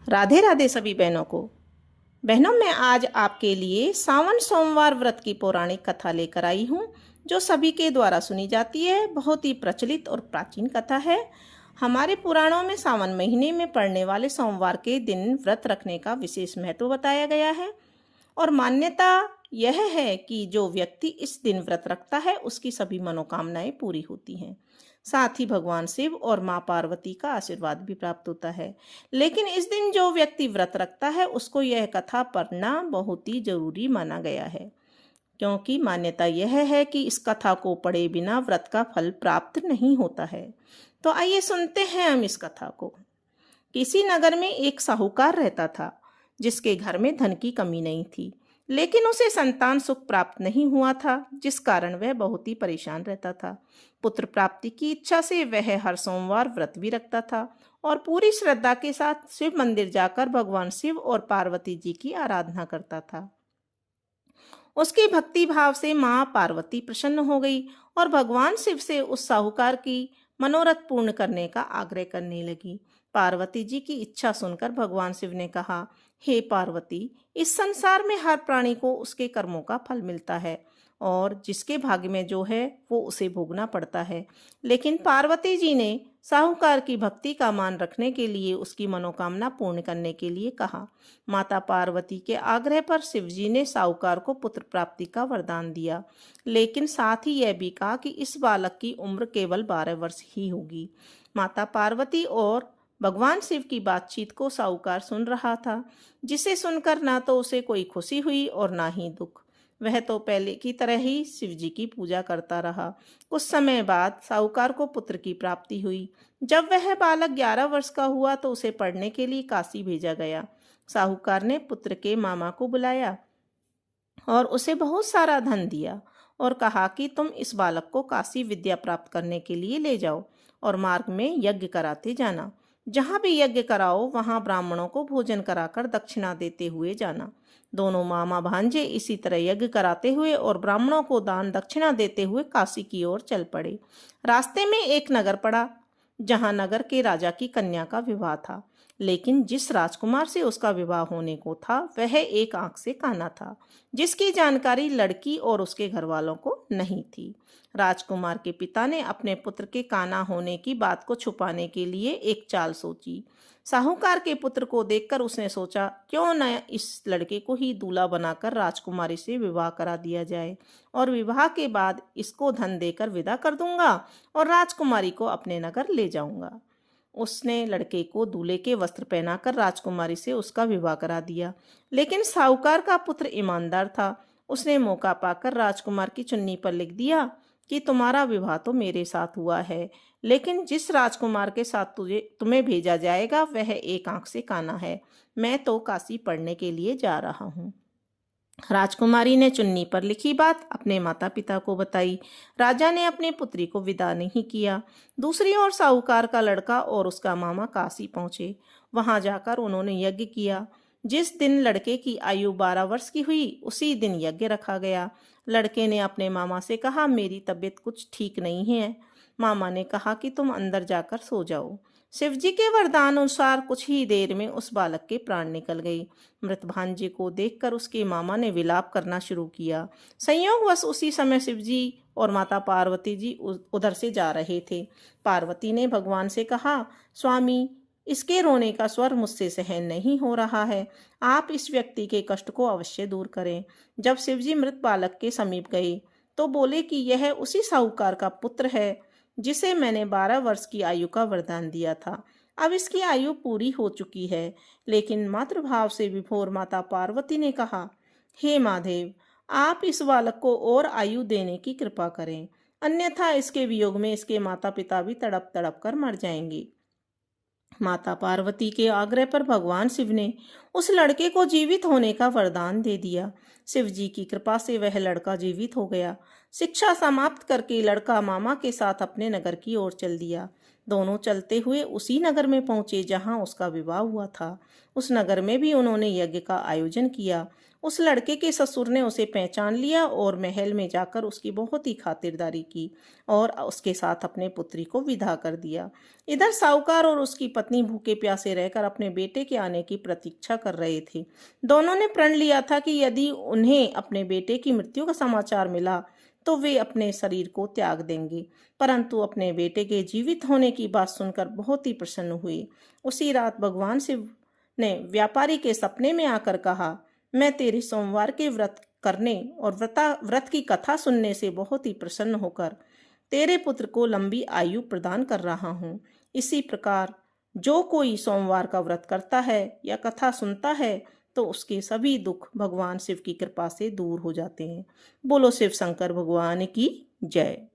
राधे राधे सभी बहनों को। बहनों, मैं आज आपके लिए सावन सोमवार व्रत की पौराणिक कथा लेकर आई हूँ, जो सभी के द्वारा सुनी जाती है। बहुत ही प्रचलित और प्राचीन कथा है। हमारे पुराणों में सावन महीने में पड़ने वाले सोमवार के दिन व्रत रखने का विशेष महत्व बताया गया है और मान्यता यह है कि जो व्यक्ति इस दिन व्रत रखता है उसकी सभी मनोकामनाएं पूरी होती हैं। साथ ही भगवान शिव और मां पार्वती का आशीर्वाद भी प्राप्त होता है। लेकिन इस दिन जो व्यक्ति व्रत रखता है उसको यह कथा पढ़ना बहुत ही जरूरी माना गया है, क्योंकि मान्यता यह है कि इस कथा को पढ़े बिना व्रत का फल प्राप्त नहीं होता है। तो आइए सुनते हैं हम इस कथा को। किसी नगर में एक साहूकार रहता था, जिसके घर में धन की कमी नहीं थी, लेकिन उसे संतान सुख प्राप्त नहीं हुआ था, जिस कारण वह बहुत ही परेशान रहता था। पुत्र प्राप्ति की इच्छा से वह हर सोमवार व्रत भी रखता था और पूरी श्रद्धा के साथ शिव मंदिर जाकर भगवान शिव और पार्वती जी की आराधना करता था। उसकी भक्ति भाव से मां पार्वती प्रसन्न हो गई और भगवान शिव से उस साहूकार की मनोरथ पूर्ण करने का आग्रह करने लगी। पार्वती जी की इच्छा सुनकर भगवान शिव ने कहा, हे पार्वती, इस संसार में हर प्राणी को उसके कर्मों का फल मिलता है और जिसके भाग्य में जो है वो उसे भोगना पड़ता है। लेकिन पार्वती जी ने साहूकार की भक्ति का मान रखने के लिए उसकी मनोकामना पूर्ण करने के लिए कहा। माता पार्वती के आग्रह पर शिवजी ने साहूकार को पुत्र प्राप्ति का वरदान दिया, लेकिन साथ ही यह भी कहा कि इस बालक की उम्र केवल 12 वर्ष ही होगी। माता पार्वती और भगवान शिव की बातचीत को साहूकार सुन रहा था, जिसे सुनकर ना तो उसे कोई खुशी हुई और ना ही दुख। वह तो पहले की तरह ही शिव जी की पूजा करता रहा। कुछ समय बाद साहूकार को पुत्र की प्राप्ति हुई। जब वह बालक 11 वर्ष का हुआ तो उसे पढ़ने के लिए काशी भेजा गया। साहूकार ने पुत्र के मामा को बुलाया और उसे बहुत सारा धन दिया और कहा कि तुम इस बालक को काशी विद्या प्राप्त करने के लिए ले जाओ और मार्ग में यज्ञ कराते जाना। जहाँ भी यज्ञ कराओ वहाँ ब्राह्मणों को भोजन कराकर दक्षिणा देते हुए जाना। दोनों मामा भांजे इसी तरह यज्ञ कराते हुए और ब्राह्मणों को दान दक्षिणा देते हुए काशी की ओर चल पड़े। रास्ते में एक नगर पड़ा, जहाँ नगर के राजा की कन्या का विवाह था, लेकिन जिस राजकुमार से उसका विवाह होने को था वह एक आंख से काना था, जिसकी जानकारी लड़की और उसके घर वालों को नहीं थी। राजकुमार के पिता ने अपने पुत्र के काना होने की बात को छुपाने के लिए एक चाल सोची। साहूकार के पुत्र को देखकर उसने सोचा, क्यों न इस लड़के को ही दूल्हा बनाकर राजकुमारी से विवाह करा दिया जाए और विवाह के बाद इसको धन देकर विदा कर दूंगा और राजकुमारी को अपने नगर ले जाऊंगा। उसने लड़के को दूल्हे के वस्त्र पहनाकर राजकुमारी से उसका विवाह करा दिया। लेकिन साहूकार का पुत्र ईमानदार था। उसने मौका पाकर राजकुमार की चुन्नी पर लिख दिया कि तुम्हारा विवाह तो मेरे साथ हुआ है, लेकिन जिस राजकुमार के साथ तुम्हें भेजा जाएगा वह एक आंख से काना है। मैं तो काशी पढ़ने के लिए जा रहा हूँ। राजकुमारी ने चुन्नी पर लिखी बात अपने माता पिता को बताई। राजा ने अपनी पुत्री को विदा नहीं किया। दूसरी ओर साहूकार का लड़का और उसका मामा काशी पहुंचे। वहां जाकर उन्होंने यज्ञ किया। जिस दिन लड़के की आयु 12 वर्ष की हुई उसी दिन यज्ञ रखा गया। लड़के ने अपने मामा से कहा, मेरी तबीयत कुछ ठीक नहीं है। मामा ने कहा कि तुम अंदर जाकर सो जाओ। शिवजी के वरदान अनुसार कुछ ही देर में उस बालक के प्राण निकल गई। मृत भांजे को देखकर उसके मामा ने विलाप करना शुरू किया। संयोगवश उसी समय शिवजी और माता पार्वती जी उधर से जा रहे थे। पार्वती ने भगवान से कहा, स्वामी, इसके रोने का स्वर मुझसे सहन नहीं हो रहा है। आप इस व्यक्ति के कष्ट को अवश्य दूर करें। जब शिवजी मृत बालक के समीप गए तो बोले कि यह उसी साहूकार का पुत्र है जिसे मैंने 12 वर्ष की आयु का वरदान दिया था। अब इसकी आयु पूरी हो चुकी है। लेकिन मातृभाव से विभोर माता पार्वती ने कहा, हे महादेव, आप इस बालक को और आयु देने की कृपा करें, अन्यथा इसके वियोग में इसके माता पिता भी तड़प तड़प कर मर जाएंगे। माता पार्वती के आग्रह पर भगवान शिव ने उस लड़के को जीवित होने का वरदान दे दिया। शिव जी की कृपा से वह लड़का जीवित हो गया। शिक्षा समाप्त करके लड़का मामा के साथ अपने नगर की ओर चल दिया। दोनों चलते हुए उसी नगर में पहुंचे जहां उसका विवाह हुआ था। उस नगर में भी उन्होंने यज्ञ का आयोजन किया। उस लड़के के ससुर ने उसे पहचान लिया और महल में जाकर उसकी बहुत ही खातिरदारी की और उसके साथ अपने पुत्री को विदा कर दिया। इधर साहूकार और उसकी पत्नी भूखे प्यासे रहकर अपने बेटे के आने की प्रतीक्षा कर रहे थे। दोनों ने प्रण लिया था कि यदि उन्हें अपने बेटे की मृत्यु का समाचार मिला तो वे अपने शरीर को त्याग देंगे, परंतु अपने बेटे के जीवित होने की बात सुनकर बहुत ही प्रसन्न हुए। उसी रात भगवान शिव ने व्यापारी के सपने में आकर कहा, मैं तेरे सोमवार के व्रत करने और व्रत की कथा सुनने से बहुत ही प्रसन्न होकर तेरे पुत्र को लंबी आयु प्रदान कर रहा हूँ। इसी प्रकार जो कोई सोमवार का व्रत करता है या कथा सुनता है तो उसके सभी दुख भगवान शिव की कृपा से दूर हो जाते हैं। बोलो शिव शंकर भगवान की जय।